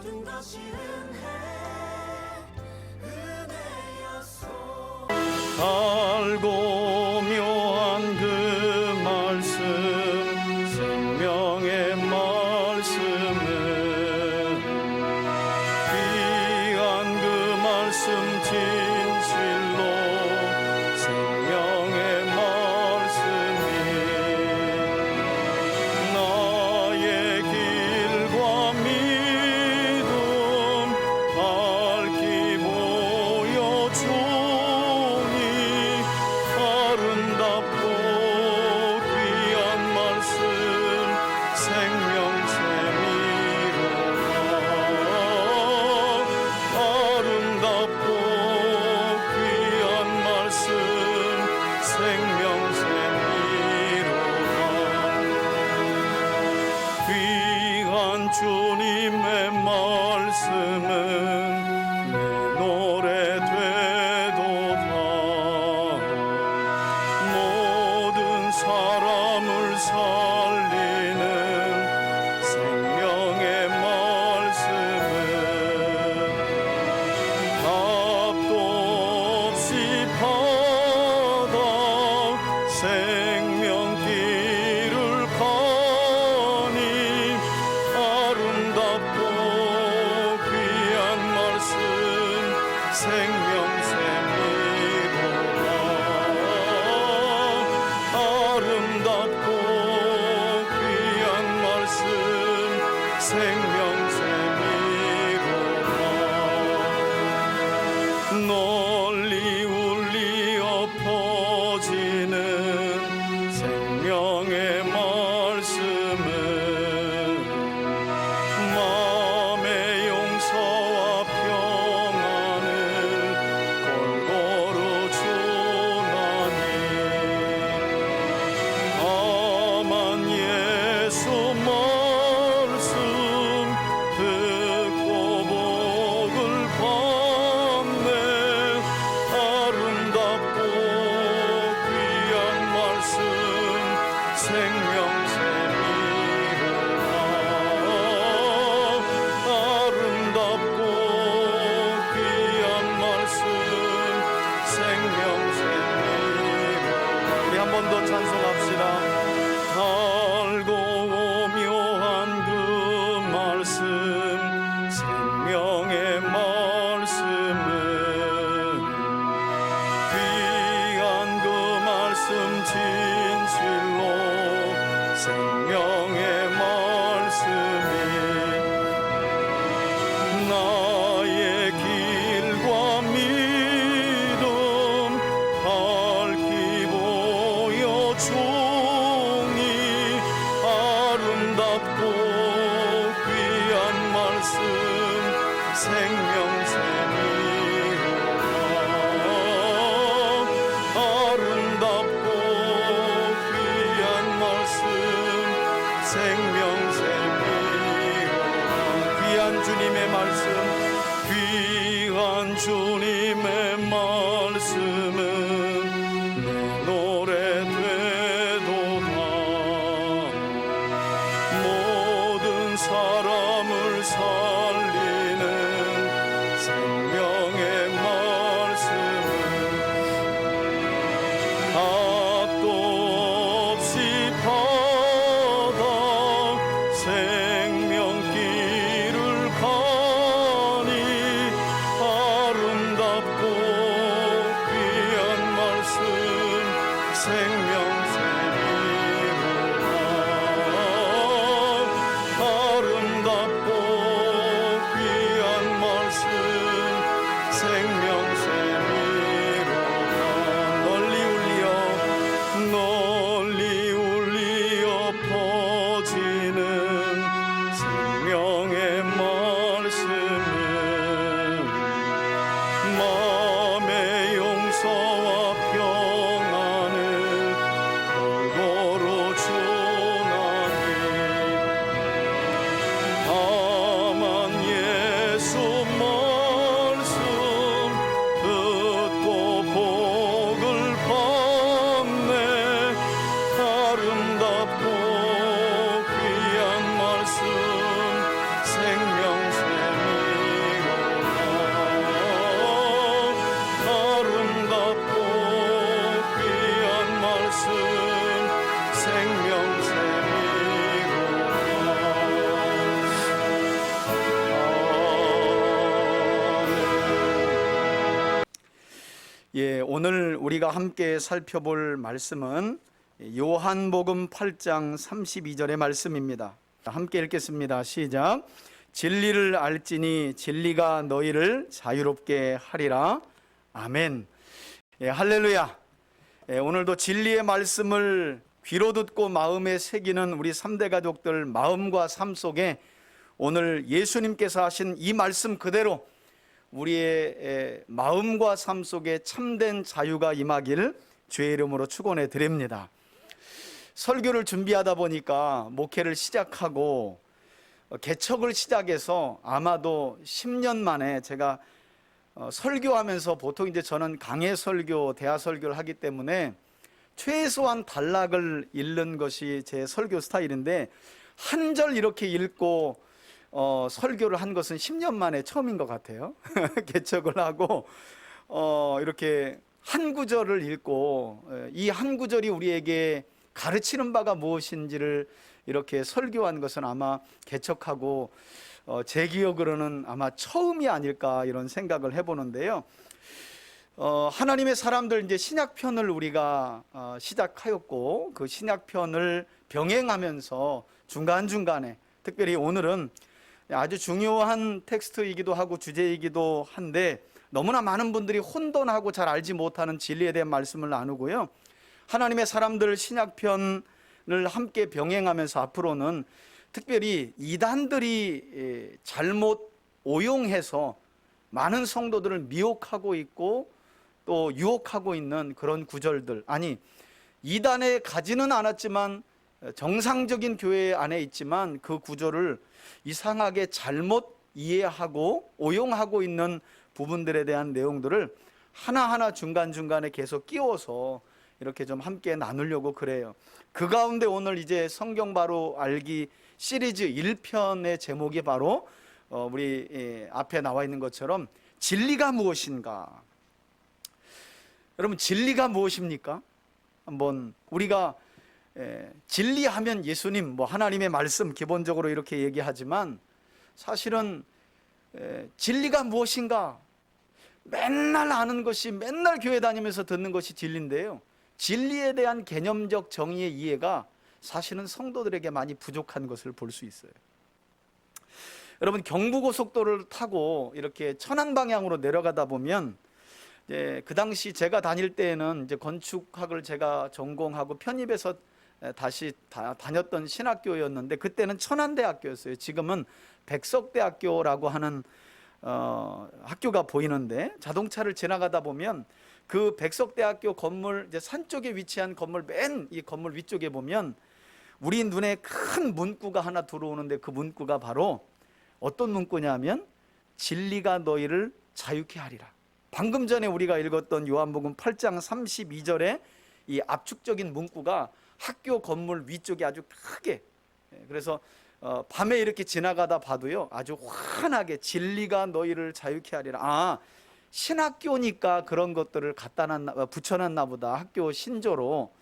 모든 것이 은혜였소. 알고 묘한 그 말씀, 생명의 말씀은 귀한 그 말씀 진실로 생명의 말씀이 나의 길과 믿음 밝히 보여주니 아름답고 귀한 말씀 생명샘이로다. 아름답고 귀한 말씀 생명샘이로다. 귀한 주님의 말씀은 내 노래 되도다. 모든 사람을 살리는 생명의 말씀은 답도 없이 받아 생명길을 가니 아름답고 귀한 말씀 생명샘이로다. 아름답고 귀한 말씀 생명샘이로다. 널리 울리어 퍼지는 생명의 말씀은 마음의 용서와 평안을 골고루 주나니 다만 예수 말씀 듣고 복을 받네. 아름답고 귀한 말씀 생명샘이로다. 아름답고 귀한 말씀 생명샘이로다. 우리 한 번 더 찬송합시다. 달고 오묘한 그 말씀 생명의 말씀은 귀한 그 말씀 진실로 생명의 말씀이 나의 길과 믿음 밝히 보여주니 아름답고 귀한 말씀 생명샘이로다. 아름답고 귀한 말씀 생명샘이로다. 귀한 주님의 말씀, 귀한 주님의 말씀은 내 노래 되도다. 모든 사람을 살리는 생명의 말씀은 답도 없이 받아 생명길을 가니 아름답고 귀한 오늘 우리가 함께 살펴볼 말씀은 요한복음 8장 32절의 말씀입니다. 함께 읽겠습니다. 시작. 진리를 알지니 진리가 너희를 자유롭게 하리라. 아멘. 할렐루야. 오늘도 진리의 말씀을 귀로 듣고 마음에 새기는 우리 3대 가족들 마음과 삶 속에 오늘 예수님께서 하신 이 말씀 그대로 우리의 마음과 삶 속에 참된 자유가 임하길 주의 이름으로 축원해 드립니다. 설교를 준비하다 보니까 목회를 시작하고 개척을 시작해서 아마도 10년 만에 제가 설교하면서 보통 이제 저는 강해 설교, 대화 설교를 하기 때문에 최소한 단락을 읽는 것이 제 설교 스타일인데 한 절 이렇게 읽고 설교를 한 것은 10년 만에 처음인 것 같아요. 개척을 하고 이렇게 한 구절을 읽고 이 한 구절이 우리에게 가르치는 바가 무엇인지를 이렇게 설교한 것은 아마 개척하고 제 기억으로는 아마 처음이 아닐까 이런 생각을 해보는데요. 하나님의 사람들 이제 신약편을 우리가 시작하였고 그 신약편을 병행하면서 중간중간에 특별히 오늘은 아주 중요한 텍스트이기도 하고 주제이기도 한데 너무나 많은 분들이 혼돈하고 잘 알지 못하는 진리에 대한 말씀을 나누고요. 하나님의 사람들 신약편을 함께 병행하면서 앞으로는 특별히 이단들이 잘못 오용해서 많은 성도들을 미혹하고 있고 또 유혹하고 있는 그런 구절들, 아니 이단에 가지는 않았지만 정상적인 교회 안에 있지만 그 구절을 이상하게 잘못 이해하고 오용하고 있는 부분들에 대한 내용들을 하나하나 중간중간에 계속 끼워서 이렇게 좀 함께 나누려고 그래요. 그 가운데 오늘 이제 성경 바로 알기 시리즈 1편의 제목이 바로 우리 앞에 나와 있는 것처럼 진리가 무엇인가. 여러분, 진리가 무엇입니까? 한번 우리가 진리하면 예수님, 하나님의 말씀 기본적으로 이렇게 얘기하지만 사실은 진리가 무엇인가? 맨날 아는 것이, 맨날 교회 다니면서 듣는 것이 진리인데요. 진리에 대한 개념적 정의의 이해가 사실은 성도들에게 많이 부족한 것을 볼 수 있어요. 여러분, 경부고속도로를 타고 이렇게 천안 방향으로 내려가다 보면 그 당시 제가 다닐 때에는 이제 건축학을 제가 전공하고 편입해서 다시 다녔던 신학교였는데 그때는 천안대학교였어요. 지금은 백석대학교라고 하는 학교가 보이는데 자동차를 지나가다 보면 그 백석대학교 건물 이제 산 쪽에 위치한 건물 맨 이 건물 위쪽에 보면 우리 눈에 큰 문구가 하나 들어오는데 그 문구가 바로 어떤 문구냐면 진리가 너희를 자유케 하리라. 방금 전에 우리가 읽었던 요한복음 8장 32절에 이 압축적인 문구가 학교 건물 위쪽에 아주 크게, 그래서 밤에 이렇게 지나가다 봐도요 아주 환하게 진리가 너희를 자유케 하리라. 신학교니까 그런 것들을 붙여놨나 보다. 학교 신조로.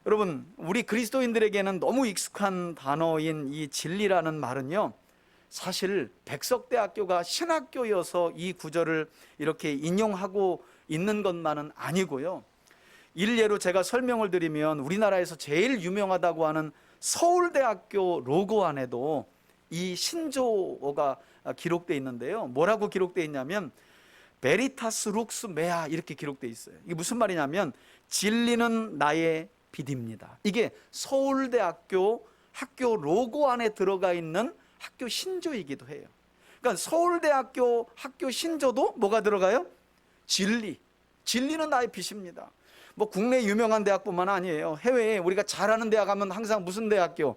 여러분, 우리 그리스도인들에게는 너무 익숙한 단어인 이 진리라는 말은요 사실 백석대학교가 신학교여서 이 구절을 이렇게 인용하고 있는 것만은 아니고요. 일례로 제가 설명을 드리면 우리나라에서 제일 유명하다고 하는 서울대학교 로고 안에도 이 신조어가 기록되어 있는데요. 뭐라고 기록되어 있냐면 베리타스 룩스 메아 이렇게 기록되어 있어요. 이게 무슨 말이냐면 진리는 나의 빛입니다. 이게 서울대학교 학교 로고 안에 들어가 있는 학교 신조이기도 해요. 그러니까 서울대학교 학교 신조도 뭐가 들어가요? 진리. 진리는 나의 빛입니다. 국내 유명한 대학뿐만 아니에요. 해외에 우리가 잘 아는 대학 하면 항상 무슨 대학교?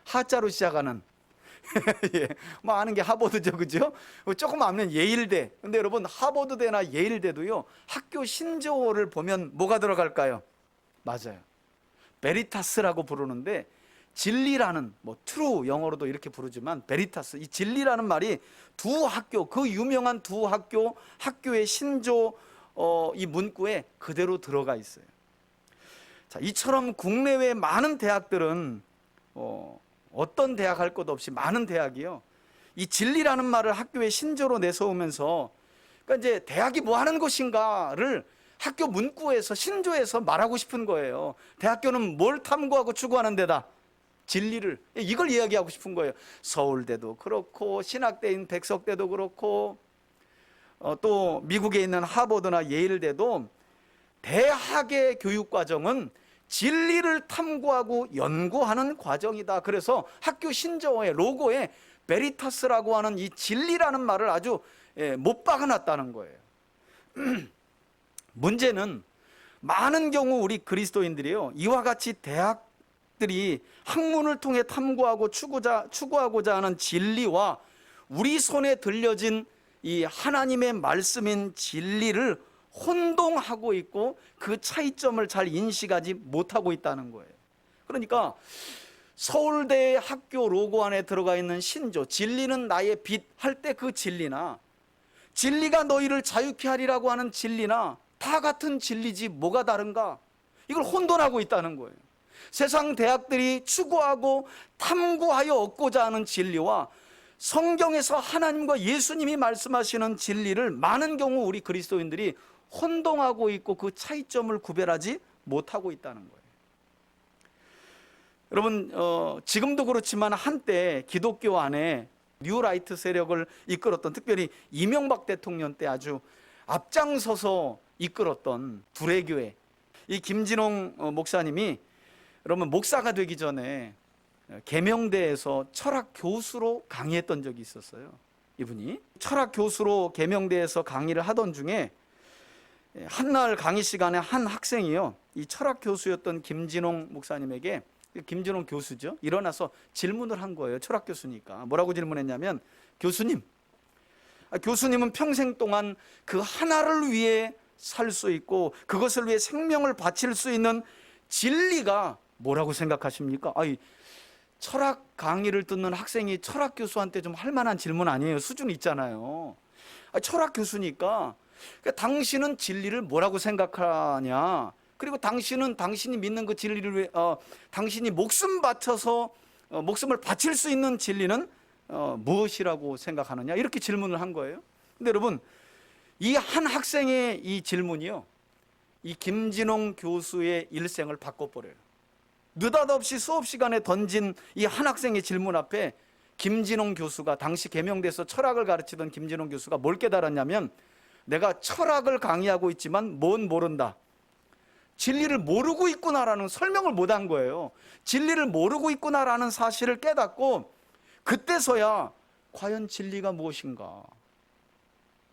하자로 시작하는. 예, 아는 게 하버드죠, 그죠? 조금 아면 예일대. 근데 여러분, 하버드대나 예일대도요 학교 신조어를 보면 뭐가 들어갈까요? 맞아요, 베리타스라고 부르는데 진리라는 true 영어로도 이렇게 부르지만 베리타스, 이 진리라는 말이 두 학교, 그 유명한 두 학교의 신조 이 문구에 그대로 들어가 있어요. 자, 이처럼 국내외 많은 대학들은 어떤 대학 할 것 없이 많은 대학이요 이 진리라는 말을 학교의 신조로 내세우면서 그러니까 이제 대학이 뭐 하는 곳인가를 학교 문구에서 신조에서 말하고 싶은 거예요. 대학교는 뭘 탐구하고 추구하는 데다? 진리를. 이걸 이야기하고 싶은 거예요. 서울대도 그렇고 신학대인 백석대도 그렇고 또 미국에 있는 하버드나 예일대도 대학의 교육과정은 진리를 탐구하고 연구하는 과정이다. 그래서 학교 신조어의 로고에 베리타스라고 하는 이 진리라는 말을 아주 못 박아놨다는 거예요. 문제는 많은 경우 우리 그리스도인들이요, 이와 같이 대학들이 학문을 통해 탐구하고 추구하고자 하는 진리와 우리 손에 들려진 이 하나님의 말씀인 진리를 혼동하고 있고 그 차이점을 잘 인식하지 못하고 있다는 거예요. 그러니까 서울대 학교 로고 안에 들어가 있는 신조, 진리는 나의 빛 할 때 그 진리나, 진리가 너희를 자유케 하리라고 하는 진리나 다 같은 진리지 뭐가 다른가? 이걸 혼돈하고 있다는 거예요. 세상 대학들이 추구하고 탐구하여 얻고자 하는 진리와 성경에서 하나님과 예수님이 말씀하시는 진리를 많은 경우 우리 그리스도인들이 혼동하고 있고 그 차이점을 구별하지 못하고 있다는 거예요. 여러분, 지금도 그렇지만 한때 기독교 안에 뉴라이트 세력을 이끌었던, 특별히 이명박 대통령 때 아주 앞장서서 이끌었던 두레교회, 이 김진홍 목사님이 여러분 목사가 되기 전에 계명대에서 철학 교수로 강의했던 적이 있었어요. 이분이 철학 교수로 계명대에서 강의를 하던 중에 한날 강의 시간에 한 학생이요, 이 철학 교수였던 김진홍 목사님에게, 김진홍 교수죠, 일어나서 질문을 한 거예요. 철학 교수니까. 뭐라고 질문했냐면, 교수님은 평생 동안 그 하나를 위해 살 수 있고 그것을 위해 생명을 바칠 수 있는 진리가 뭐라고 생각하십니까? 철학 강의를 듣는 학생이 철학 교수한테 좀 할 만한 질문 아니에요. 수준이 있잖아요. 철학 교수니까 당신은 진리를 뭐라고 생각하냐? 그리고 당신이 믿는 그 진리를 위해 당신이 목숨을 바칠 수 있는 진리는 무엇이라고 생각하느냐? 이렇게 질문을 한 거예요. 근데 여러분, 이 한 학생의 이 질문이요, 이 김진홍 교수의 일생을 바꿔버려요. 느닷없이 수업 시간에 던진 이 한 학생의 질문 앞에 김진홍 교수가, 당시 계명대에서 철학을 가르치던 김진홍 교수가 뭘 깨달았냐면, 내가 철학을 강의하고 있지만 뭔 모른다, 진리를 모르고 있구나라는 설명을 못한 거예요. 진리를 모르고 있구나라는 사실을 깨닫고 그때서야 과연 진리가 무엇인가,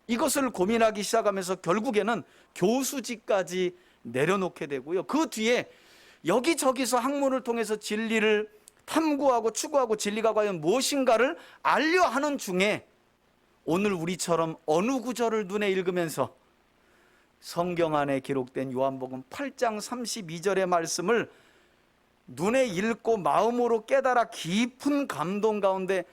이것을 고민하기 시작하면서 결국에는 교수직까지 내려놓게 되고요, 그 뒤에 여기저기서 학문을 통해서 진리를 탐구하고 추구하고 진리가 과연 무엇인가를 알려 하는 중에 오늘 우리처럼 어느 구절을 눈에 읽으면서 성경 안에 기록된 요한복음 8장 32절의 말씀을 눈에 읽고 마음으로 깨달아 깊은 감동 가운데,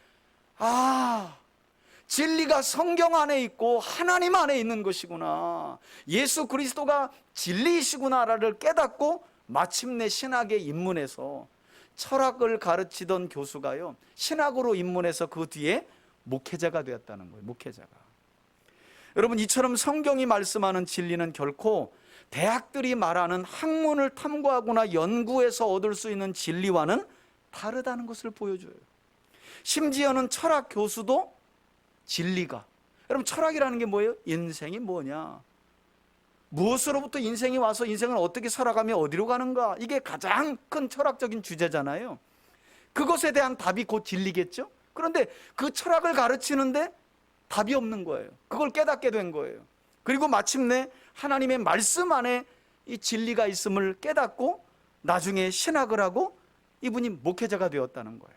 진리가 성경 안에 있고 하나님 안에 있는 것이구나, 예수 그리스도가 진리이시구나를 깨닫고 마침내 신학에 입문해서, 철학을 가르치던 교수가요, 신학으로 입문해서 그 뒤에 목회자가 되었다는 거예요. 목회자가. 여러분, 이처럼 성경이 말씀하는 진리는 결코 대학들이 말하는 학문을 탐구하거나 연구해서 얻을 수 있는 진리와는 다르다는 것을 보여줘요. 심지어는 철학 교수도 진리가, 여러분, 철학이라는 게 뭐예요? 인생이 뭐냐, 무엇으로부터 인생이 와서 인생을 어떻게 살아가며 어디로 가는가, 이게 가장 큰 철학적인 주제잖아요. 그것에 대한 답이 곧 진리겠죠. 그런데 그 철학을 가르치는데 답이 없는 거예요. 그걸 깨닫게 된 거예요. 그리고 마침내 하나님의 말씀 안에 이 진리가 있음을 깨닫고 나중에 신학을 하고 이분이 목회자가 되었다는 거예요.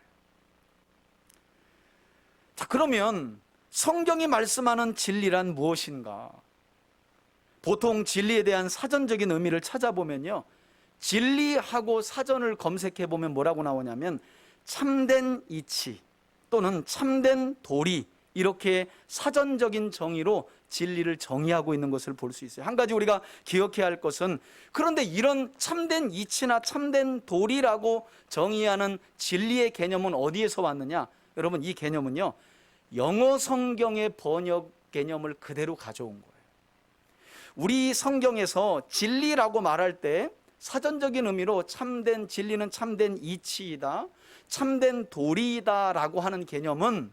자, 그러면 성경이 말씀하는 진리란 무엇인가? 보통 진리에 대한 사전적인 의미를 찾아보면요, 진리하고 사전을 검색해 보면 뭐라고 나오냐면 참된 이치 또는 참된 도리, 이렇게 사전적인 정의로 진리를 정의하고 있는 것을 볼 수 있어요. 한 가지 우리가 기억해야 할 것은, 그런데 이런 참된 이치나 참된 도리라고 정의하는 진리의 개념은 어디에서 왔느냐? 여러분, 이 개념은요, 영어 성경의 번역 개념을 그대로 가져온 거예요. 우리 성경에서 진리라고 말할 때 사전적인 의미로 참된 진리는 참된 이치이다, 참된 도리이다 라고 하는 개념은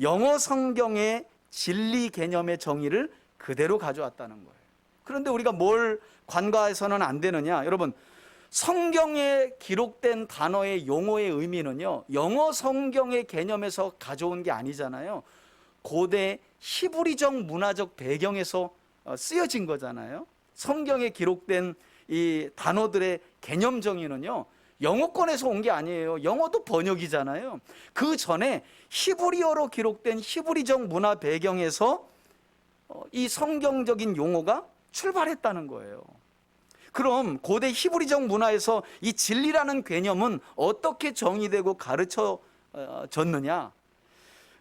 영어 성경의 진리 개념의 정의를 그대로 가져왔다는 거예요. 그런데 우리가 뭘 간과해서는 안 되느냐? 여러분, 성경에 기록된 단어의 용어의 의미는요, 영어 성경의 개념에서 가져온 게 아니잖아요. 고대 히브리적 문화적 배경에서 쓰여진 거잖아요. 성경에 기록된 이 단어들의 개념 정의는요, 영어권에서 온 게 아니에요. 영어도 번역이잖아요. 그 전에 히브리어로 기록된 히브리적 문화 배경에서 이 성경적인 용어가 출발했다는 거예요. 그럼 고대 히브리적 문화에서 이 진리라는 개념은 어떻게 정의되고 가르쳐졌느냐?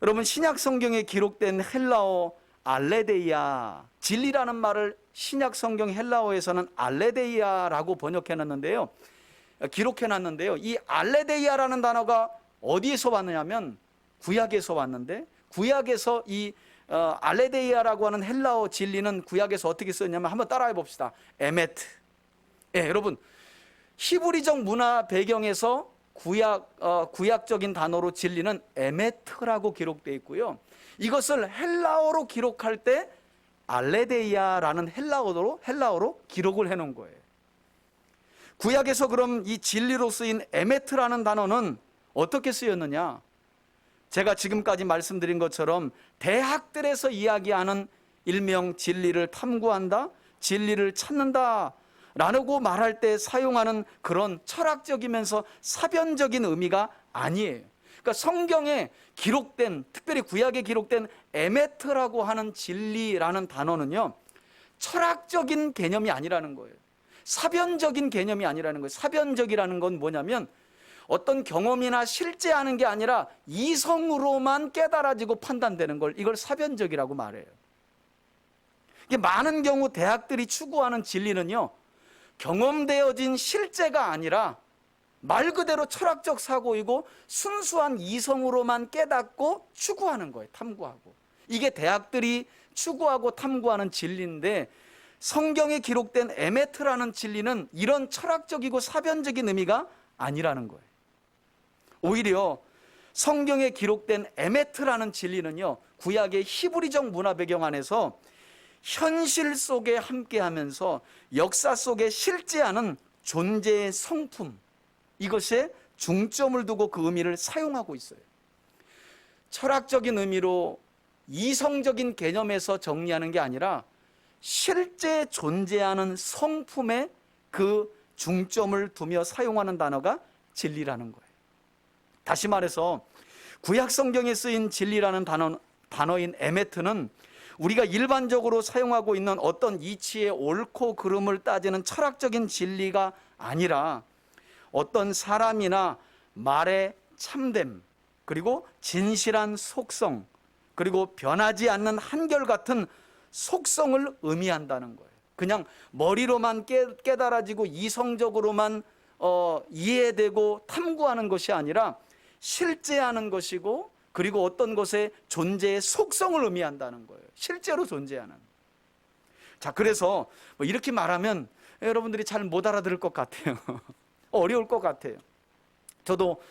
여러분, 신약 성경에 기록된 헬라어 알레데이아, 진리라는 말을 신약 성경 헬라어에서는 알레데이아라고 번역해놨는데요, 기록해놨는데요, 이 알레데이아라는 단어가 어디에서 왔느냐면 구약에서 왔는데, 구약에서 이 알레데이아라고 하는 헬라어 진리는 구약에서 어떻게 쓰였냐면, 한번 따라해 봅시다. 에메트. 예, 여러분, 히브리적 문화 배경에서 구약적인 단어로 진리는 에메트라고 기록되어 있고요, 이것을 헬라어로 기록할 때 알레데이아라는 헬라어로 기록을 해놓은 거예요. 구약에서 그럼 이 진리로 쓰인 에메트라는 단어는 어떻게 쓰였느냐? 제가 지금까지 말씀드린 것처럼 대학들에서 이야기하는 일명 진리를 탐구한다, 진리를 찾는다 라고 말할 때 사용하는 그런 철학적이면서 사변적인 의미가 아니에요. 그러니까 성경에 기록된, 특별히 구약에 기록된 에메트라고 하는 진리라는 단어는요, 철학적인 개념이 아니라는 거예요. 사변적인 개념이 아니라는 거예요. 사변적이라는 건 뭐냐면 어떤 경험이나 실제하는 게 아니라 이성으로만 깨달아지고 판단되는 걸, 이걸 사변적이라고 말해요. 이게 많은 경우 대학들이 추구하는 진리는요, 경험되어진 실제가 아니라 말 그대로 철학적 사고이고 순수한 이성으로만 깨닫고 추구하는 거예요. 탐구하고. 이게 대학들이 추구하고 탐구하는 진리인데, 성경에 기록된 에메트라는 진리는 이런 철학적이고 사변적인 의미가 아니라는 거예요. 오히려 성경에 기록된 에메트라는 진리는요, 구약의 히브리적 문화 배경 안에서 현실 속에 함께하면서 역사 속에 실제하는 존재의 성품, 이것에 중점을 두고 그 의미를 사용하고 있어요. 철학적인 의미로 이성적인 개념에서 정리하는 게 아니라 실제 존재하는 성품에 그 중점을 두며 사용하는 단어가 진리라는 거예요. 다시 말해서 구약 성경에 쓰인 진리라는 단어인 에메트는 우리가 일반적으로 사용하고 있는 어떤 이치의 옳고 그름을 따지는 철학적인 진리가 아니라 어떤 사람이나 말의 참됨, 그리고 진실한 속성, 그리고 변하지 않는 한결같은 속성을 의미한다는 거예요. 그냥 머리로만 깨달아지고 이성적으로만 이해되고 탐구하는 것이 아니라 실제하는 것이고, 그리고 어떤 것의 존재의 속성을 의미한다는 거예요. 실제로 존재하는. 자, 그래서 뭐 이렇게 말하면 여러분들이 잘 못 알아들을 것 같아요. 어려울 것 같아요. 저도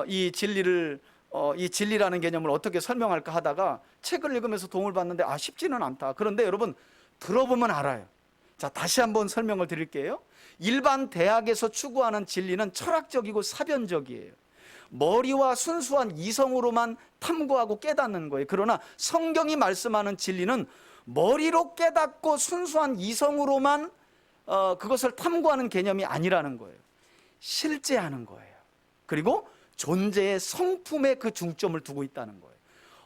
이 진리라는 개념을 어떻게 설명할까 하다가 책을 읽으면서 도움을 받는데 쉽지는 않다. 그런데 여러분, 들어보면 알아요. 자, 다시 한번 설명을 드릴게요. 일반 대학에서 추구하는 진리는 철학적이고 사변적이에요. 머리와 순수한 이성으로만 탐구하고 깨닫는 거예요. 그러나 성경이 말씀하는 진리는 머리로 깨닫고 순수한 이성으로만 그것을 탐구하는 개념이 아니라는 거예요. 실제하는 거예요. 그리고 존재의 성품에 그 중점을 두고 있다는 거예요.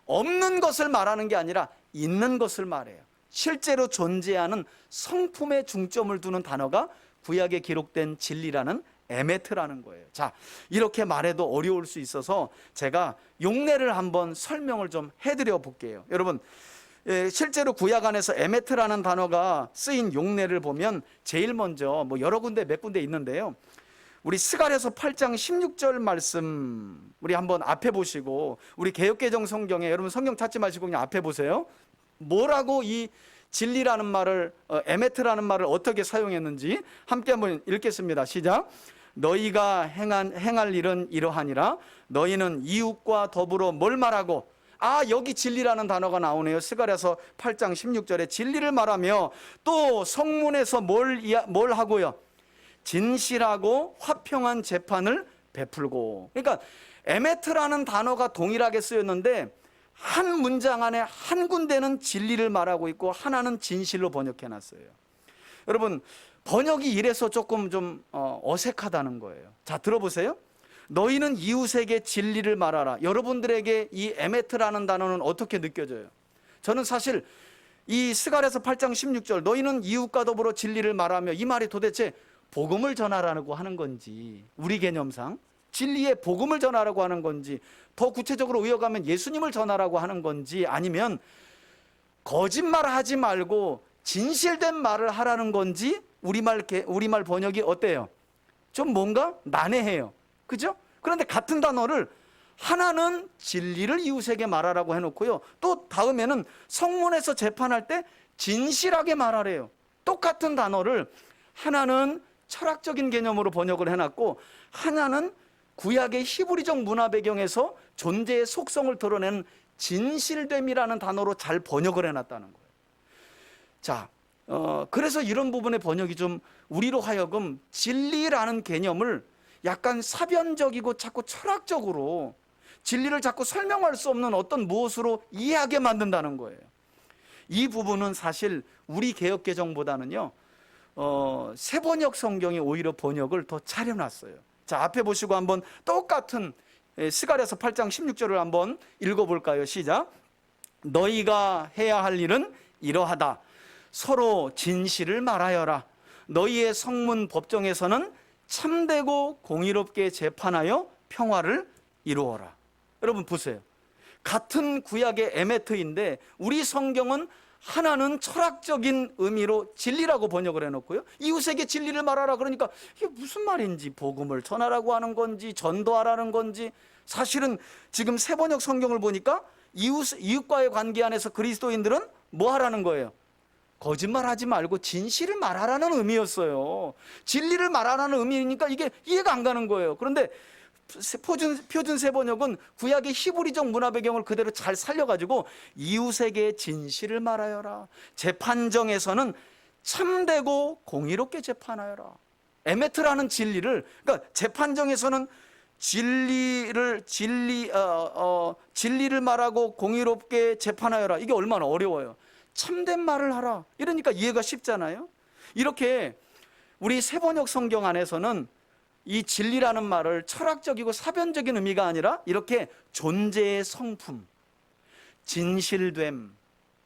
없는 것을 말하는 게 아니라 있는 것을 말해요. 실제로 존재하는 성품에 중점을 두는 단어가 구약에 기록된 진리라는 에메트라는 거예요. 자, 이렇게 말해도 어려울 수 있어서 제가 용례를 한번 설명을 좀 해드려 볼게요. 여러분, 실제로 구약 안에서 에메트라는 단어가 쓰인 용례를 보면 제일 먼저 여러 군데 몇 군데 있는데요, 우리 스가랴서 8장 16절 말씀 우리 한번 앞에 보시고, 우리 개역개정 성경에, 여러분 성경 찾지 마시고 그냥 앞에 보세요. 뭐라고 이 진리라는 말을 에메트라는 말을 어떻게 사용했는지 함께 한번 읽겠습니다. 시작. 너희가 행할 일은 이러하니라. 너희는 이웃과 더불어 뭘 말하고, 여기 진리라는 단어가 나오네요. 스가랴서 8장 16절에 진리를 말하며, 또 성문에서 뭘 하고요? 진실하고 화평한 재판을 베풀고. 그러니까 에메트라는 단어가 동일하게 쓰였는데 한 문장 안에 한 군데는 진리를 말하고 있고 하나는 진실로 번역해 놨어요. 여러분, 번역이 이래서 조금 좀 어색하다는 거예요. 자, 들어보세요. 너희는 이웃에게 진리를 말하라. 여러분들에게 이 에메트라는 단어는 어떻게 느껴져요? 저는 사실 이 스가랴서 8장 16절 너희는 이웃과 더불어 진리를 말하며, 이 말이 도대체 복음을 전하라고 하는 건지, 우리 개념상 진리의 복음을 전하라고 하는 건지, 더 구체적으로 이어가면 예수님을 전하라고 하는 건지, 아니면 거짓말하지 말고 진실된 말을 하라는 건지, 우리말 번역이 어때요? 좀 뭔가 난해해요. 그죠? 그런데 같은 단어를 하나는 진리를 이웃에게 말하라고 해놓고요, 또 다음에는 성문에서 재판할 때 진실하게 말하래요. 똑같은 단어를 하나는 철학적인 개념으로 번역을 해놨고 하나는 구약의 히브리적 문화 배경에서 존재의 속성을 드러내는 진실됨이라는 단어로 잘 번역을 해놨다는 거예요. 자, 그래서 이런 부분의 번역이 좀 우리로 하여금 진리라는 개념을 약간 사변적이고 자꾸 철학적으로, 진리를 자꾸 설명할 수 없는 어떤 무엇으로 이해하게 만든다는 거예요. 이 부분은 사실 우리 개역개정보다는요, 세번역 성경이 오히려 번역을 더 차려놨어요. 자, 앞에 보시고 한번 똑같은 스가랴서 8장 16절을 한번 읽어볼까요? 시작. 너희가 해야 할 일은 이러하다. 서로 진실을 말하여라. 너희의 성문 법정에서는 참되고 공의롭게 재판하여 평화를 이루어라. 여러분 보세요. 같은 구약의 에메트인데 우리 성경은 하나는 철학적인 의미로 진리라고 번역을 해놓고요, 이웃에게 진리를 말하라 그러니까 이게 무슨 말인지, 복음을 전하라고 하는 건지 전도하라는 건지. 사실은 지금 세번역 성경을 보니까 이웃과의 관계 안에서 그리스도인들은 뭐 하라는 거예요? 거짓말하지 말고 진실을 말하라는 의미였어요. 진리를 말하라는 의미니까 이게 이해가 안 가는 거예요. 그런데 표준 세번역은 구약의 히브리적 문화 배경을 그대로 잘 살려가지고 이웃에게 진실을 말하여라. 재판정에서는 참되고 공의롭게 재판하여라. 에메트라는 진리를, 그러니까 재판정에서는 진리를 말하고 공의롭게 재판하여라. 이게 얼마나 어려워요. 참된 말을 하라. 이러니까 이해가 쉽잖아요. 이렇게 우리 세번역 성경 안에서는 이 진리라는 말을 철학적이고 사변적인 의미가 아니라 이렇게 존재의 성품, 진실됨,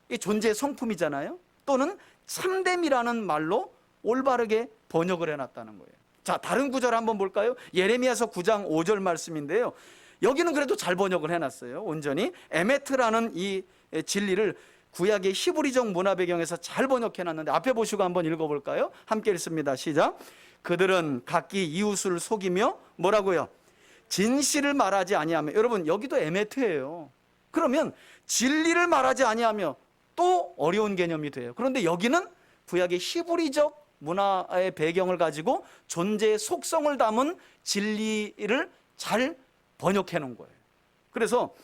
이 존재의 성품이잖아요. 또는 참됨이라는 말로 올바르게 번역을 해놨다는 거예요. 자, 다른 구절 한번 볼까요? 예레미야서 9장 5절 말씀인데요, 여기는 그래도 잘 번역을 해놨어요. 온전히 에메트라는 이 진리를 구약의 히브리적 문화 배경에서 잘 번역해놨는데 앞에 보시고 한번 읽어볼까요? 함께 읽습니다. 시작. 그들은 각기 이웃을 속이며 뭐라고요? 진실을 말하지 아니하며. 여러분, 여기도 에메트예요. 그러면 진리를 말하지 아니하며 또 어려운 개념이 돼요. 그런데 여기는 구약의 히브리적 문화의 배경을 가지고 존재의 속성을 담은 진리를 잘 번역해 놓은 거예요. 그래서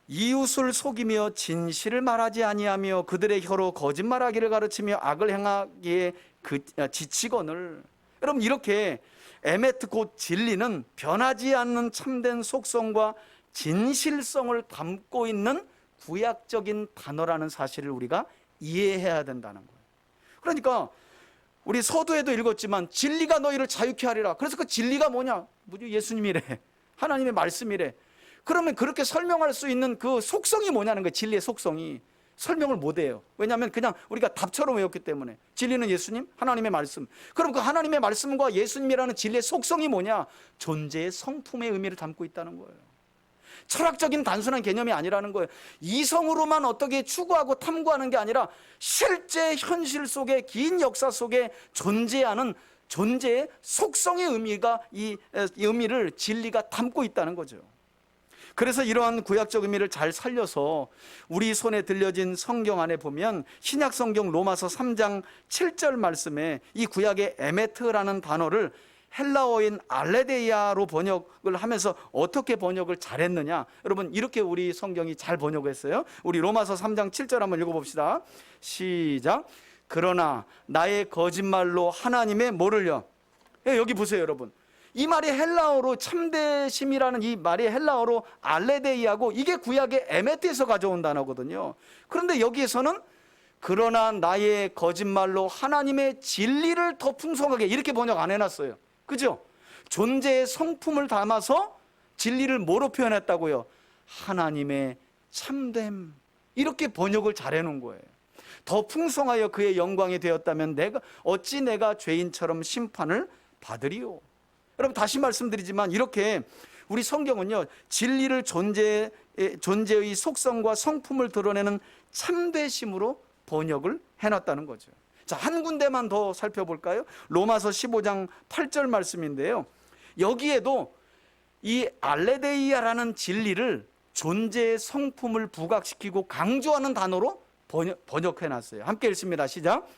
이웃을 속이며 진실을 말하지 아니하며 그들의 혀로 거짓말하기를 가르치며 악을 행하기에 지치거늘. 여러분, 이렇게 에메트 곧 진리는 변하지 않는 참된 속성과 진실성을 담고 있는 구약적인 단어라는 사실을 우리가 이해해야 된다는 거예요. 그러니까 우리 서두에도 읽었지만 진리가 너희를 자유케 하리라. 그래서 그 진리가 뭐냐? 예수님이래, 하나님의 말씀이래. 그러면 그렇게 설명할 수 있는 그 속성이 뭐냐는 거예요. 진리의 속성이. 설명을 못해요. 왜냐하면 그냥 우리가 답처럼 외웠기 때문에. 진리는 예수님, 하나님의 말씀. 그럼 그 하나님의 말씀과 예수님이라는 진리의 속성이 뭐냐? 존재의 성품의 의미를 담고 있다는 거예요. 철학적인 단순한 개념이 아니라는 거예요. 이성으로만 어떻게 추구하고 탐구하는 게 아니라 실제 현실 속에, 긴 역사 속에 존재하는 존재의 속성의 의미가 이 의미를 진리가 담고 있다는 거죠. 그래서 이러한 구약적 의미를 잘 살려서 우리 손에 들려진 성경 안에 보면 신약 성경 로마서 3장 7절 말씀에 이 구약의 에메트라는 단어를 헬라어인 알레데이아로 번역을 하면서 어떻게 번역을 잘했느냐, 여러분 이렇게 우리 성경이 잘 번역했어요. 우리 로마서 3장 7절 한번 읽어봅시다. 시작. 그러나 나의 거짓말로 하나님의 뭐를요? 여기 보세요 여러분, 이 말이 헬라어로 참되심이라는 이 말이 헬라어로 알레데이아고 이게 구약의 에메트에서 가져온 단어거든요. 그런데 여기에서는 그러나 나의 거짓말로 하나님의 진리를 더 풍성하게 이렇게 번역 안 해놨어요. 그죠? 존재의 성품을 담아서 진리를 뭐로 표현했다고요? 하나님의 참됨. 이렇게 번역을 잘 해놓은 거예요. 더 풍성하여 그의 영광이 되었다면 어찌 내가 죄인처럼 심판을 받으리요. 여러분 다시 말씀드리지만 이렇게 우리 성경은요, 진리를 존재의 속성과 성품을 드러내는 참되심으로 번역을 해놨다는 거죠. 자, 한 군데만 더 살펴볼까요? 로마서 15장 8절 말씀인데요, 여기에도 이 알레데이아라는 진리를 존재의 성품을 부각시키고 강조하는 단어로 번역해놨어요. 함께 읽습니다. 시작.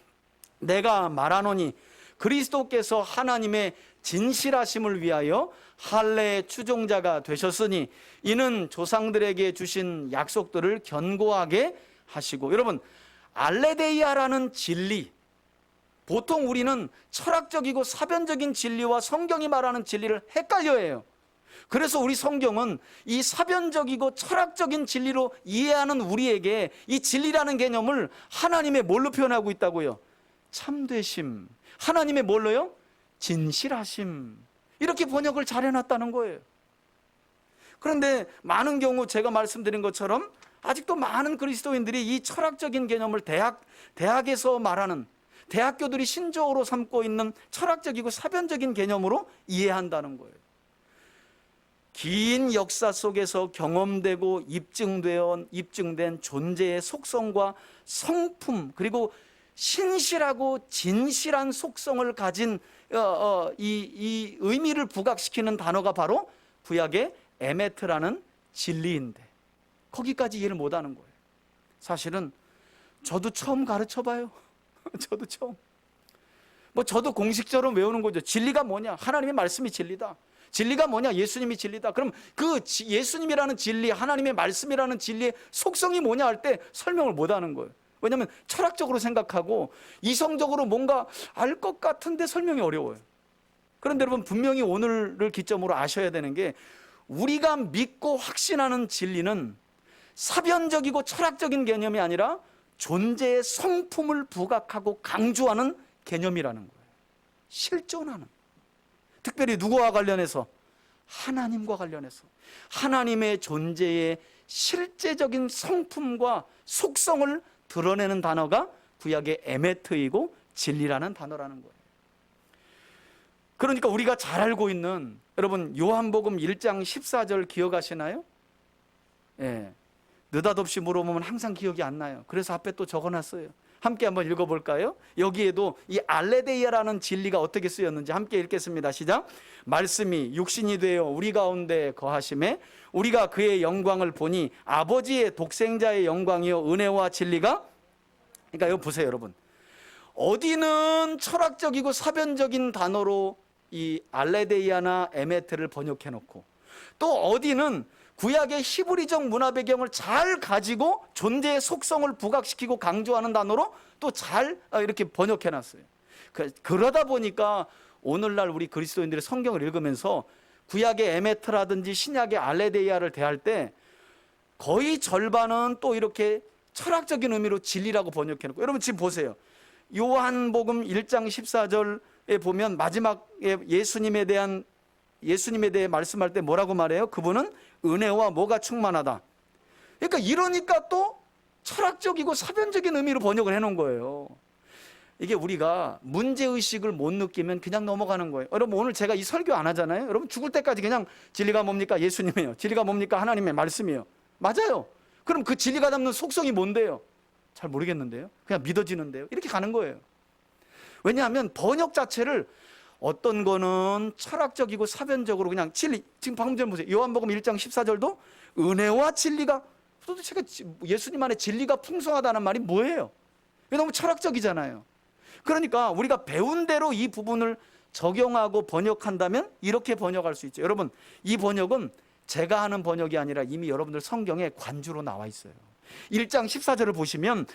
내가 말하노니 그리스도께서 하나님의 진실하심을 위하여 할례의 추종자가 되셨으니 이는 조상들에게 주신 약속들을 견고하게 하시고. 여러분, 알레데이아라는 진리, 보통 우리는 철학적이고 사변적인 진리와 성경이 말하는 진리를 헷갈려해요. 그래서 우리 성경은 이 사변적이고 철학적인 진리로 이해하는 우리에게 이 진리라는 개념을 하나님의 뭘로 표현하고 있다고요? 참되심. 하나님의 뭘로요? 진실하심. 이렇게 번역을 잘 해놨다는 거예요. 그런데 많은 경우 제가 말씀드린 것처럼 아직도 많은 그리스도인들이 이 철학적인 개념을 대학에서 말하는, 대학교들이 신조어로 삼고 있는 철학적이고 사변적인 개념으로 이해한다는 거예요. 긴 역사 속에서 경험되고 입증된 존재의 속성과 성품, 그리고 신실하고 진실한 속성을 가진 이 의미를 부각시키는 단어가 바로 구약의 에메트라는 진리인데 거기까지 이해를 못하는 거예요. 사실은 저도 처음 가르쳐봐요. 저도 처음. 저도 공식적으로 외우는 거죠. 진리가 뭐냐? 하나님의 말씀이 진리다. 진리가 뭐냐? 예수님이 진리다. 그럼 그 예수님이라는 진리, 하나님의 말씀이라는 진리의 속성이 뭐냐 할 때 설명을 못하는 거예요. 왜냐하면 철학적으로 생각하고 이성적으로 뭔가 알 것 같은데 설명이 어려워요. 그런데 여러분 분명히 오늘을 기점으로 아셔야 되는 게, 우리가 믿고 확신하는 진리는 사변적이고 철학적인 개념이 아니라 존재의 성품을 부각하고 강조하는 개념이라는 거예요. 실존하는. 특별히 누구와 관련해서? 하나님과 관련해서 하나님의 존재의 실제적인 성품과 속성을 드러내는 단어가 구약의 에메트이고 진리라는 단어라는 거예요. 그러니까 우리가 잘 알고 있는, 여러분 요한복음 1장 14절 기억하시나요? 예. 느닷없이 물어보면 항상 기억이 안 나요. 그래서 앞에 또 적어놨어요. 함께 한번 읽어볼까요? 여기에도 이 알레데이아라는 진리가 어떻게 쓰였는지 함께 읽겠습니다. 시작. 말씀이 육신이 되어 우리 가운데 거하심에 우리가 그의 영광을 보니 아버지의 독생자의 영광이요 은혜와 진리가. 그러니까 여기 보세요 여러분, 어디는 철학적이고 사변적인 단어로 이 알레데이아나 에메트를 번역해놓고, 또 어디는 구약의 히브리적 문화 배경을 잘 가지고 존재의 속성을 부각시키고 강조하는 단어로 또 잘 이렇게 번역해놨어요. 그러다 보니까 오늘날 우리 그리스도인들이 성경을 읽으면서 구약의 에메트라든지 신약의 알레데이아를 대할 때 거의 절반은 또 이렇게 철학적인 의미로 진리라고 번역해놓고, 여러분 지금 보세요. 요한복음 1장 14절에 보면 마지막에 예수님에 대해 말씀할 때 뭐라고 말해요? 그분은 은혜와 뭐가 충만하다. 그러니까 이러니까 또 철학적이고 사변적인 의미로 번역을 해놓은 거예요. 이게 우리가 문제의식을 못 느끼면 그냥 넘어가는 거예요. 여러분 오늘 제가 이 설교 안 하잖아요. 여러분 죽을 때까지 그냥 진리가 뭡니까? 예수님이에요. 진리가 뭡니까? 하나님의 말씀이에요. 맞아요. 그럼 그 진리가 담는 속성이 뭔데요? 잘 모르겠는데요. 그냥 믿어지는데요. 이렇게 가는 거예요. 왜냐하면 번역 자체를 어떤 거는 철학적이고 사변적으로 그냥 진리, 지금 방금 전에 보세요. 요한복음 1장 14절도 은혜와 진리가, 도대체 예수님 안에 진리가 풍성하다는 말이 뭐예요? 이게 너무 철학적이잖아요. 그러니까 우리가 배운 대로 이 부분을 적용하고 번역한다면 이렇게 번역할 수 있죠. 여러분, 이 번역은 제가 하는 번역이 아니라 이미 여러분들 성경에 관주로 나와 있어요. 1장 14절을 보시면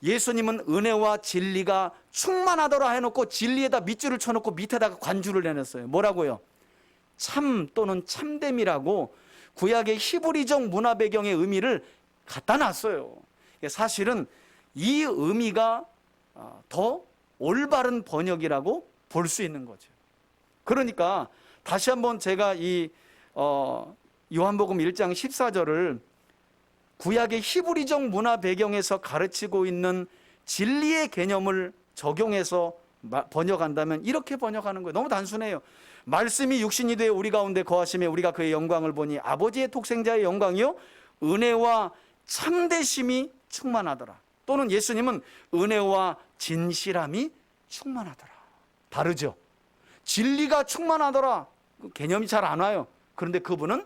예수님은 은혜와 진리가 충만하더라 해놓고 진리에다 밑줄을 쳐놓고 밑에다가 관주를 내놨어요. 뭐라고요? 참 또는 참됨이라고 구약의 히브리적 문화 배경의 의미를 갖다 놨어요. 사실은 이 의미가 더 올바른 번역이라고 볼 수 있는 거죠. 그러니까 다시 한번 제가 이 요한복음 1장 14절을 구약의 히브리적 문화 배경에서 가르치고 있는 진리의 개념을 적용해서 번역한다면 이렇게 번역하는 거예요. 너무 단순해요. 말씀이 육신이 되어 우리 가운데 거하시며 우리가 그의 영광을 보니 아버지의 독생자의 영광이요 은혜와 참되심이 충만하더라. 또는 예수님은 은혜와 진실함이 충만하더라. 다르죠? 진리가 충만하더라, 개념이 잘 안 와요. 그런데 그분은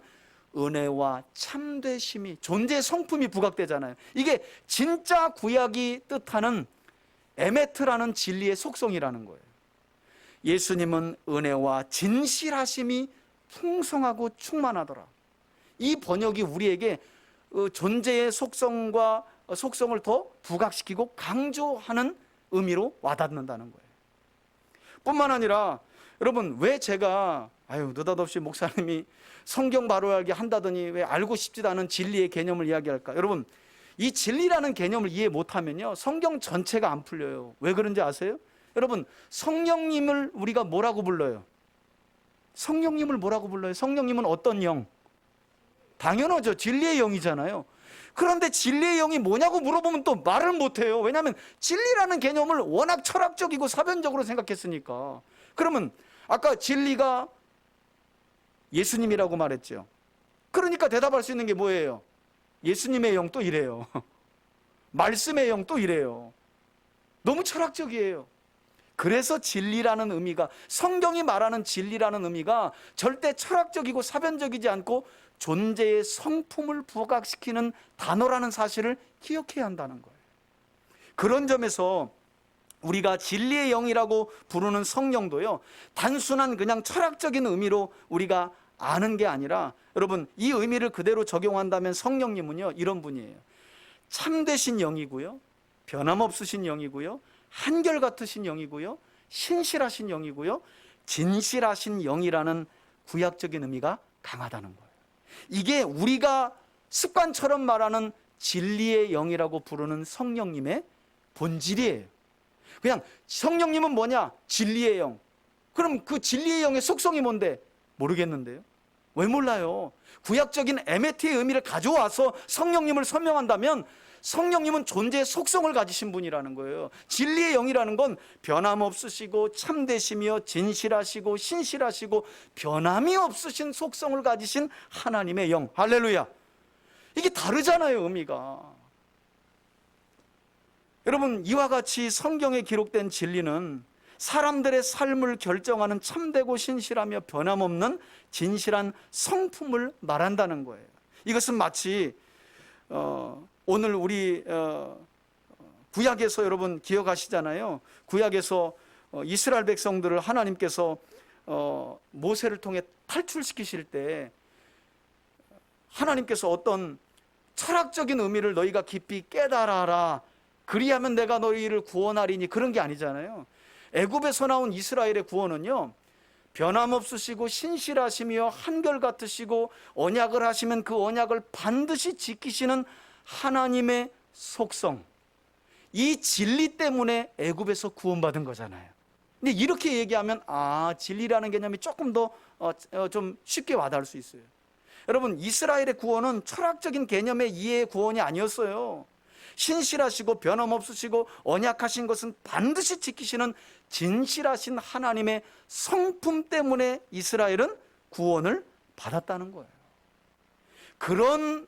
은혜와 참되심이, 존재의 성품이 부각되잖아요. 이게 진짜 구약이 뜻하는 에메트라는 진리의 속성이라는 거예요. 예수님은 은혜와 진실하심이 풍성하고 충만하더라. 이 번역이 우리에게 존재의 속성과 속성을 더 부각시키고 강조하는 의미로 와닿는다는 거예요. 뿐만 아니라 여러분, 왜 제가 느닷없이 목사님이 성경 바로 알기 한다더니 왜 알고 싶지도 않은 진리의 개념을 이야기할까? 여러분, 이 진리라는 개념을 이해 못하면요 성경 전체가 안 풀려요. 왜 그런지 아세요? 여러분, 성령님을 우리가 뭐라고 불러요? 성령님을 뭐라고 불러요? 성령님은 어떤 영? 당연하죠. 진리의 영이잖아요. 그런데 진리의 영이 뭐냐고 물어보면 또 말을 못해요. 왜냐하면 진리라는 개념을 워낙 철학적이고 사변적으로 생각했으니까. 그러면 아까 진리가 예수님이라고 말했죠. 그러니까 대답할 수 있는 게 뭐예요? 예수님의 영 또 이래요. 말씀의 영 또 이래요. 너무 철학적이에요. 그래서 진리라는 의미가, 성경이 말하는 진리라는 의미가 절대 철학적이고 사변적이지 않고 존재의 성품을 부각시키는 단어라는 사실을 기억해야 한다는 거예요. 그런 점에서 우리가 진리의 영이라고 부르는 성령도요 단순한 그냥 철학적인 의미로 우리가 아는 게 아니라, 여러분, 이 의미를 그대로 적용한다면 성령님은요 이런 분이에요. 참되신 영이고요, 변함없으신 영이고요, 한결같으신 영이고요, 신실하신 영이고요, 진실하신 영이라는 구약적인 의미가 강하다는 거예요. 이게 우리가 습관처럼 말하는 진리의 영이라고 부르는 성령님의 본질이에요. 그냥 성령님은 뭐냐? 진리의 영. 그럼 그 진리의 영의 속성이 뭔데? 모르겠는데요. 왜 몰라요? 구약적인 에메트의 의미를 가져와서 성령님을 설명한다면 성령님은 존재의 속성을 가지신 분이라는 거예요. 진리의 영이라는 건 변함없으시고 참되시며 진실하시고 신실하시고 변함이 없으신 속성을 가지신 하나님의 영. 할렐루야. 이게 다르잖아요, 의미가. 여러분, 이와 같이 성경에 기록된 진리는 사람들의 삶을 결정하는 참되고 신실하며 변함없는 진실한 성품을 말한다는 거예요. 이것은 마치 오늘 우리 구약에서 여러분 기억하시잖아요. 구약에서 이스라엘 백성들을 하나님께서 모세를 통해 탈출시키실 때 하나님께서 어떤 철학적인 의미를 너희가 깊이 깨달아라, 그리하면 내가 너희를 구원하리니, 그런 게 아니잖아요. 애굽에서 나온 이스라엘의 구원은요 변함없으시고 신실하시며 한결같으시고 언약을 하시면 그 언약을 반드시 지키시는 하나님의 속성, 이 진리 때문에 애굽에서 구원받은 거잖아요. 근데 이렇게 얘기하면 진리라는 개념이 조금 더 좀 쉽게 와닿을 수 있어요. 여러분, 이스라엘의 구원은 철학적인 개념의 이해의 구원이 아니었어요. 신실하시고 변함없으시고 언약하신 것은 반드시 지키시는 진실하신 하나님의 성품 때문에 이스라엘은 구원을 받았다는 거예요. 그런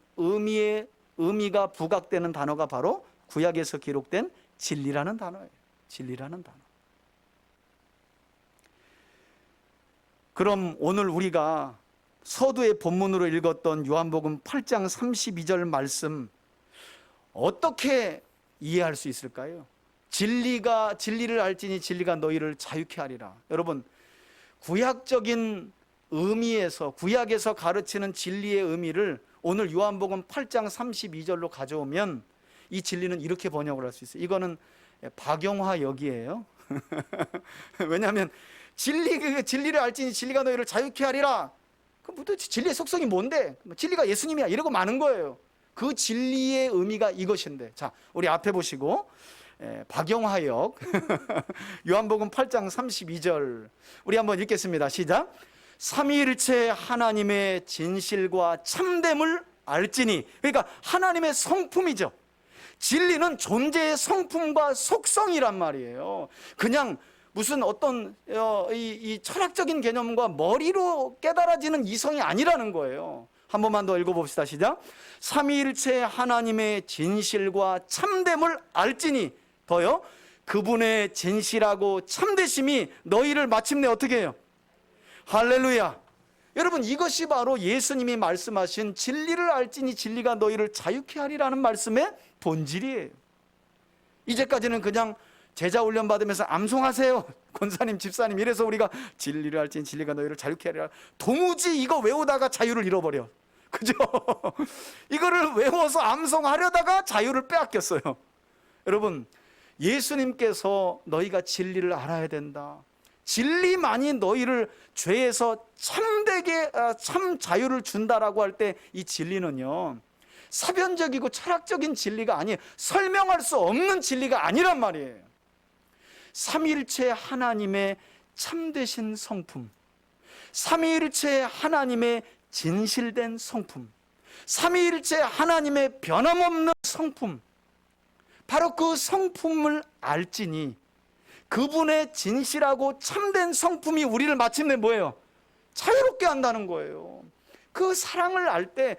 의미가 부각되는 단어가 바로 구약에서 기록된 진리라는 단어예요. 진리라는 단어. 그럼 오늘 우리가 서두의 본문으로 읽었던 요한복음 8장 32절 말씀 어떻게 이해할 수 있을까요? 진리를 알지니 진리가 너희를 자유케 하리라. 여러분, 구약적인 의미에서, 구약에서 가르치는 진리의 의미를 오늘 요한복음 8장 32절로 가져오면 이 진리는 이렇게 번역을 할 수 있어요. 이거는 박영화역이에요. 왜냐하면 진리를 알지니 진리가 너희를 자유케 하리라. 그럼 도대체 진리의 속성이 뭔데? 진리가 예수님이야 이러고 마는 거예요. 그 진리의 의미가 이것인데, 자, 우리 앞에 보시고 박영화역 요한복음 8장 32절 우리 한번 읽겠습니다. 시작. 삼위일체 하나님의 진실과 참됨을 알지니, 그러니까 하나님의 성품이죠. 진리는 존재의 성품과 속성이란 말이에요. 그냥 무슨 어떤 이 철학적인 개념과 머리로 깨달아지는 이성이 아니라는 거예요. 한 번만 더 읽어봅시다. 시작. 삼위일체 하나님의 진실과 참됨을 알지니, 더요, 그분의 진실하고 참되심이 너희를 마침내 어떻게 해요? 할렐루야. 여러분, 이것이 바로 예수님이 말씀하신 진리를 알지니 진리가 너희를 자유케 하리라는 말씀의 본질이에요. 이제까지는 그냥 제자 훈련 받으면서 암송하세요, 권사님, 집사님, 이래서 우리가 진리를 알지니 진리가 너희를 자유케 하리라. 도무지 이거 외우다가 자유를 잃어버려. 그죠? 이거를 외워서 암송하려다가 자유를 빼앗겼어요. 여러분, 예수님께서 너희가 진리를 알아야 된다, 진리만이 너희를 죄에서 참되게 참 자유를 준다라고 할 때 이 진리는요, 사변적이고 철학적인 진리가 아니에요. 설명할 수 없는 진리가 아니란 말이에요. 삼위일체 하나님의 참되신 성품, 삼위일체 하나님의 진실된 성품, 삼위일체 하나님의 변함없는 성품, 바로 그 성품을 알지니 그분의 진실하고 참된 성품이 우리를 마침내 뭐예요? 자유롭게 한다는 거예요. 그 사랑을 알 때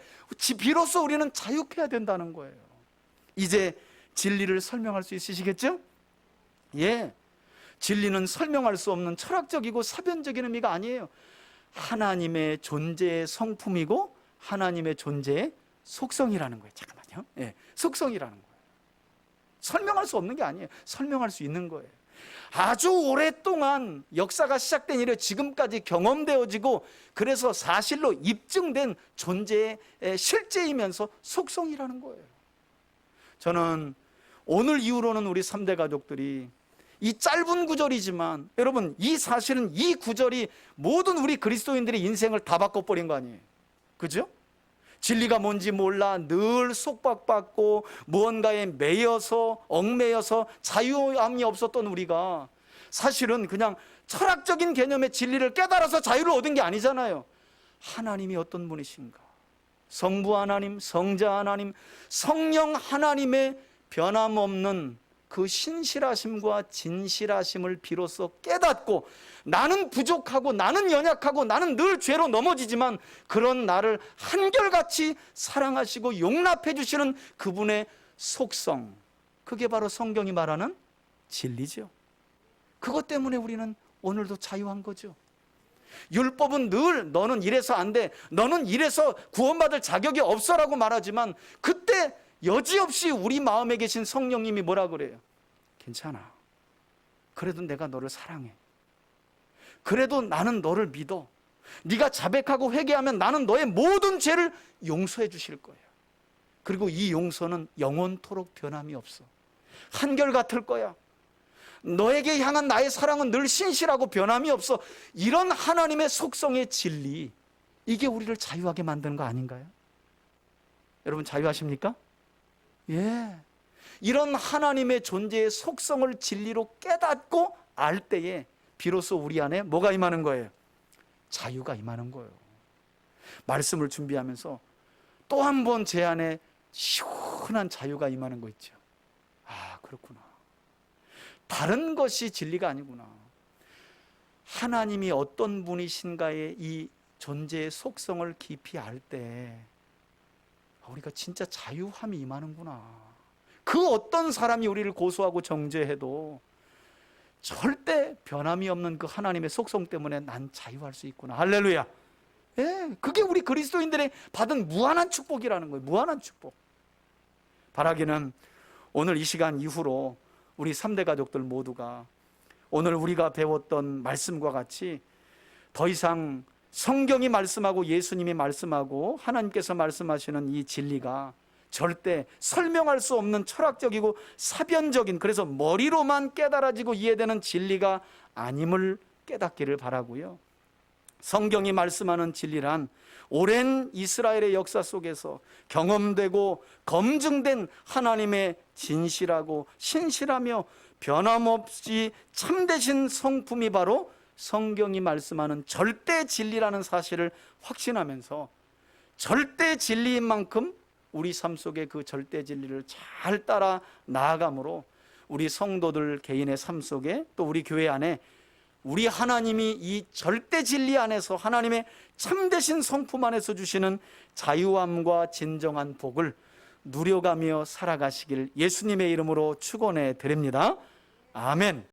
비로소 우리는 자유케 해야 된다는 거예요. 이제 진리를 설명할 수 있으시겠죠? 예, 진리는 설명할 수 없는 철학적이고 사변적인 의미가 아니에요. 하나님의 존재의 성품이고 하나님의 존재의 속성이라는 거예요. 잠깐만요. 예, 속성이라는 거예요. 설명할 수 없는 게 아니에요. 설명할 수 있는 거예요. 아주 오랫동안 역사가 시작된 이래 지금까지 경험되어지고, 그래서 사실로 입증된 존재의 실제이면서 속성이라는 거예요. 저는 오늘 이후로는 우리 3대 가족들이 이 짧은 구절이지만, 여러분, 이 사실은 이 구절이 모든 우리 그리스도인들의 인생을 다 바꿔버린 거 아니에요. 그죠? 진리가 뭔지 몰라 늘 속박받고 무언가에 매여서 얽매여서 자유함이 없었던 우리가 사실은 그냥 철학적인 개념의 진리를 깨달아서 자유를 얻은 게 아니잖아요. 하나님이 어떤 분이신가, 성부 하나님, 성자 하나님, 성령 하나님의 변함없는 그 신실하심과 진실하심을 비로소 깨닫고, 나는 부족하고 나는 연약하고 나는 늘 죄로 넘어지지만 그런 나를 한결같이 사랑하시고 용납해 주시는 그분의 속성, 그게 바로 성경이 말하는 진리죠. 그것 때문에 우리는 오늘도 자유한 거죠. 율법은 늘 너는 이래서 안 돼, 너는 이래서 구원받을 자격이 없어라고 말하지만, 그때 여지없이 우리 마음에 계신 성령님이 뭐라 그래요? 괜찮아, 그래도 내가 너를 사랑해, 그래도 나는 너를 믿어, 네가 자백하고 회개하면 나는 너의 모든 죄를 용서해 주실 거야. 그리고 이 용서는 영원토록 변함이 없어, 한결같을 거야. 너에게 향한 나의 사랑은 늘 신실하고 변함이 없어. 이런 하나님의 속성의 진리, 이게 우리를 자유하게 만드는 거 아닌가요? 여러분, 자유하십니까? 예. 이런 하나님의 존재의 속성을 진리로 깨닫고 알 때에 비로소 우리 안에 뭐가 임하는 거예요? 자유가 임하는 거예요. 말씀을 준비하면서 또 한 번 제 안에 시원한 자유가 임하는 거 있죠. 아, 그렇구나. 다른 것이 진리가 아니구나. 하나님이 어떤 분이신가의 이 존재의 속성을 깊이 알 때 우리가 진짜 자유함이 임하는구나. 그 어떤 사람이 우리를 고소하고 정죄해도 절대 변함이 없는 그 하나님의 속성 때문에 난 자유할 수 있구나. 할렐루야. 예, 그게 우리 그리스도인들의 받은 무한한 축복이라는 거예요. 무한한 축복. 바라기는 오늘 이 시간 이후로 우리 3대 가족들 모두가 오늘 우리가 배웠던 말씀과 같이 더 이상 성경이 말씀하고 예수님이 말씀하고 하나님께서 말씀하시는 이 진리가 절대 설명할 수 없는 철학적이고 사변적인, 그래서 머리로만 깨달아지고 이해되는 진리가 아님을 깨닫기를 바라고요. 성경이 말씀하는 진리란 오랜 이스라엘의 역사 속에서 경험되고 검증된 하나님의 진실하고 신실하며 변함없이 참되신 성품이 바로 성경이 말씀하는 절대 진리라는 사실을 확신하면서 절대 진리인 만큼 우리 삶 속에 그 절대 진리를 잘 따라 나아감으로 우리 성도들 개인의 삶 속에 또 우리 교회 안에 우리 하나님이 이 절대 진리 안에서 하나님의 참되신 성품 안에서 주시는 자유함과 진정한 복을 누려가며 살아가시길 예수님의 이름으로 축원해 드립니다. 아멘.